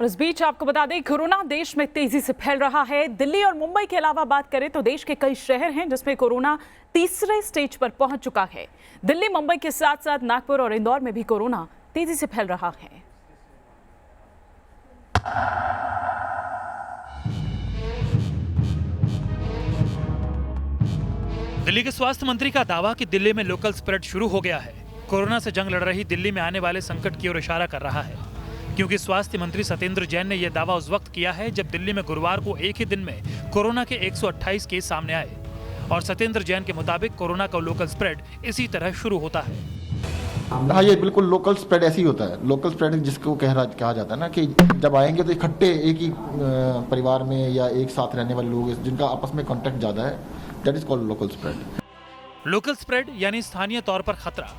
और इस बीच आपको बता दें, कोरोना देश में तेजी से फैल रहा है। दिल्ली और मुंबई के अलावा बात करें तो देश के कई शहर हैं जिसमें कोरोना तीसरे स्टेज पर पहुंच चुका है। दिल्ली, मुंबई के साथ साथ नागपुर और इंदौर में भी कोरोना तेजी से फैल रहा है। दिल्ली के स्वास्थ्य मंत्री का दावा कि दिल्ली में लोकल स्प्रेड शुरू हो गया है, कोरोना से जंग लड़ रही दिल्ली में आने वाले संकट की ओर इशारा कर रहा है। क्योंकि स्वास्थ्य मंत्री सत्येंद्र जैन ने यह दावा उस वक्त किया है जब दिल्ली में गुरुवार को एक ही दिन में कोरोना के 128 केस सामने आए। और सत्येंद्र जैन के मुताबिक कोरोना का लोकल स्प्रेड इसी तरह शुरू होता है। हाँ, ये बिल्कुल लोकल स्प्रेड ऐसे ही होता है। लोकल स्प्रेड जिसको कहा जाता है ना कि जब आएंगे तो इकट्ठे एक ही परिवार में या एक साथ रहने वाले लोग जिनका आपस में कॉन्टेक्ट ज्यादा है, that is called local spread. Local spread यानी स्थानीय तौर पर खतरा।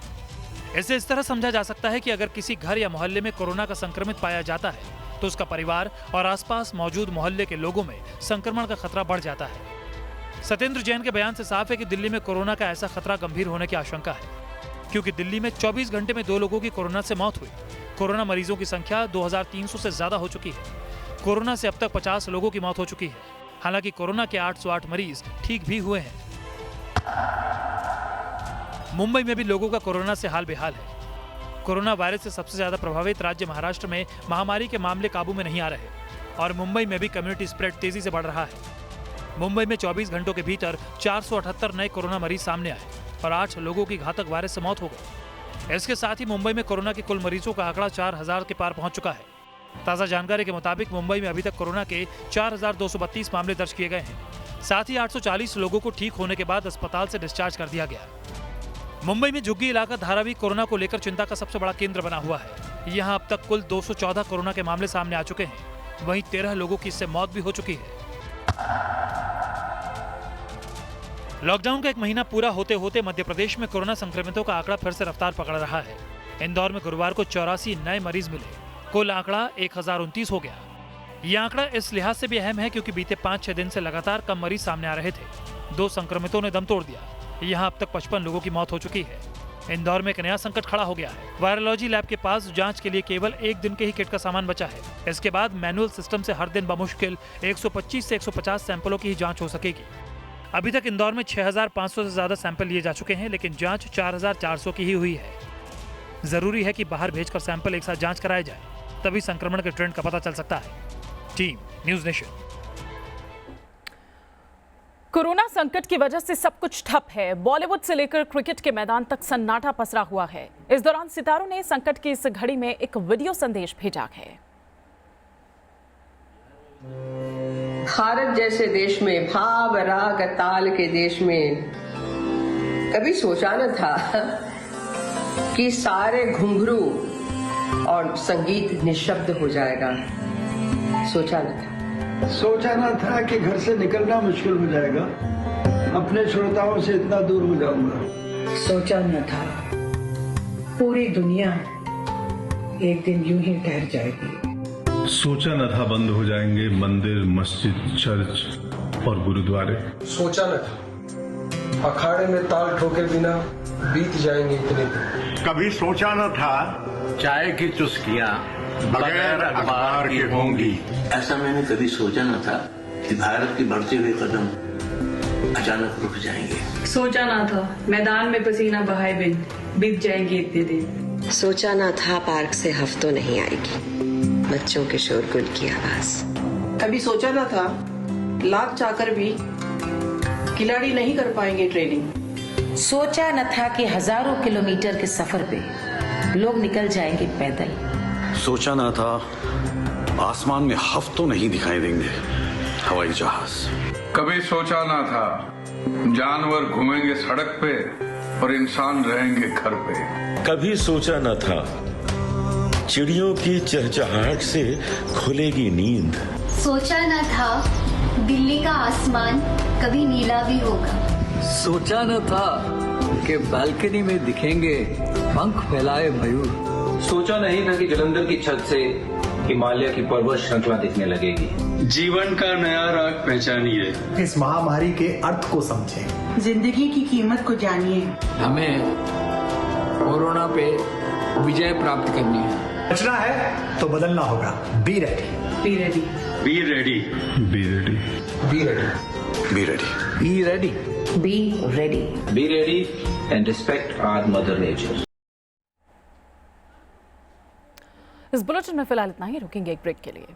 इसे इस तरह समझा जा सकता है कि अगर किसी घर या मोहल्ले में कोरोना का संक्रमित पाया जाता है तो उसका परिवार और आसपास मौजूद मोहल्ले के लोगों में संक्रमण का खतरा बढ़ जाता है। सत्येंद्र जैन के बयान से साफ है कि दिल्ली में कोरोना का ऐसा खतरा गंभीर होने की आशंका है, क्योंकि दिल्ली में 24 घंटे में 2 लोगों की कोरोना से मौत हुई। कोरोना मरीजों की संख्या 2300 से ज्यादा हो चुकी है। कोरोना से अब तक 50 लोगों की मौत हो चुकी है। हालांकि कोरोना के 808 मरीज ठीक भी हुए हैं। मुंबई में भी लोगों का कोरोना से हाल बेहाल है। कोरोना वायरस से सबसे ज्यादा प्रभावित राज्य महाराष्ट्र में महामारी के मामले काबू में नहीं आ रहे और मुंबई में भी कम्युनिटी स्प्रेड तेजी से बढ़ रहा है। मुंबई में 24 घंटों के भीतर 478 नए कोरोना मरीज सामने आए और 8 लोगों की घातक वायरस से मौत हो गई। इसके साथ ही मुंबई में कोरोना के कुल मरीजों का आंकड़ा 4000 के पार पहुंच चुका है। ताजा जानकारी के मुताबिक मुंबई में अभी तक कोरोना के 4232 मामले दर्ज किए गए हैं। साथ ही 840 लोगों को ठीक होने के बाद अस्पताल से डिस्चार्ज कर दिया गया। मुंबई में झुग्गी इलाका धारावी कोरोना को लेकर चिंता का सबसे बड़ा केंद्र बना हुआ है। यहाँ अब तक कुल 214 कोरोना के मामले सामने आ चुके हैं। वहीं 13 लोगों की इससे मौत भी हो चुकी है। लॉकडाउन का 1 महीना पूरा होते होते मध्य प्रदेश में कोरोना संक्रमितों का आंकड़ा फिर से रफ्तार पकड़ रहा है। इंदौर में गुरुवार को 84 नए मरीज मिले। कुल आंकड़ा 1029 हो गया। यह आंकड़ा इस लिहाज से भी अहम है क्योंकि बीते 5-6 दिन से लगातार कम मरीज सामने आ रहे थे। 2 संक्रमितों ने दम तोड़ दिया। यहाँ अब तक 55 लोगों की मौत हो चुकी है। इंदौर में एक नया संकट खड़ा हो गया है। वायरोलॉजी लैब के पास जांच के लिए केवल 1 दिन के ही किट का सामान बचा है। इसके बाद मैनुअल सिस्टम से हर दिन बमुश्किल 125 से 150 सैंपलों की ही जांच हो सकेगी। अभी तक इंदौर में 6500 से ज्यादा सैंपल लिए जा चुके हैं, लेकिन जांच 4400 की ही हुई है। जरूरी है कि बाहर भेजकर सैंपल एक साथ जांच कराया जाए, तभी संक्रमण के ट्रेंड का पता चल सकता है। Team news nation. कोरोना संकट की वजह से सब कुछ ठप है। बॉलीवुड से लेकर क्रिकेट के मैदान तक सन्नाटा पसरा हुआ है। इस दौरान सितारों ने संकट की इस घड़ी में एक वीडियो संदेश भेजा है। भारत जैसे देश में, भाव राग ताल के देश में, कभी सोचा न था कि सारे घुंघरू और संगीत निशब्द हो जाएगा। सोचा न था कि घर से निकलना मुश्किल हो जाएगा, अपने श्रोताओं से इतना दूर हो जाऊंगा। सोचा न था पूरी दुनिया एक दिन यूं ही ठहर जाएगी। सोचा न था बंद हो जाएंगे मंदिर, मस्जिद, चर्च और गुरुद्वारे। सोचा न था अखाड़े में ताल ठोके बिना बीत जाएंगे इतने दिन। कभी सोचा न था चाय की चुस्कियां बगैर अखबार की होंगी। ऐसा मैंने कभी सोचा न था कि भारत के बढ़ते हुए कदम अचानक रुक जाएंगे। सोचा न था मैदान में पसीना बहाए बिन बीत जाएंगे इतने दिन। सोचा न था पार्क से हफ्तों नहीं आएगी बच्चों के शोरगुल की आवाज। कभी सोचा न था लाख चाकर भी खिलाड़ी नहीं कर पाएंगे ट्रेनिंग। सोचा न था कि हजारों किलोमीटर के सफर पे लोग निकल जाएंगे पैदल। सोचा न था आसमान में हफ्तों नहीं दिखाई देंगे हवाई जहाज। कभी सोचा न था जानवर घूमेंगे सड़क पे और इंसान रहेंगे घर पे। कभी सोचा न था चिड़ियों की चहचहाहट से खुलेगी नींद। सोचा न था दिल्ली का आसमान कभी नीला भी होगा। सोचा न था कि बालकनी में दिखेंगे पंख फैलाए मयूर। सोचा नहीं था कि जलंधर की छत से हिमालय की पर्वत श्रृंखला दिखने लगेगी। जीवन का नया राग पहचानिए, इस महामारी के अर्थ को समझें, जिंदगी की कीमत को जानिए। हमें कोरोना पे विजय प्राप्त करनी है। बचना है तो बदलना होगा। Be ready. Be ready. Be ready. Be ready. Be ready. Be ready. Be ready. Be ready. Be ready and respect our mother nature. इस बुलेटिन में फिलहाल इतना ही, रुकेंगे एक ब्रेक के लिए।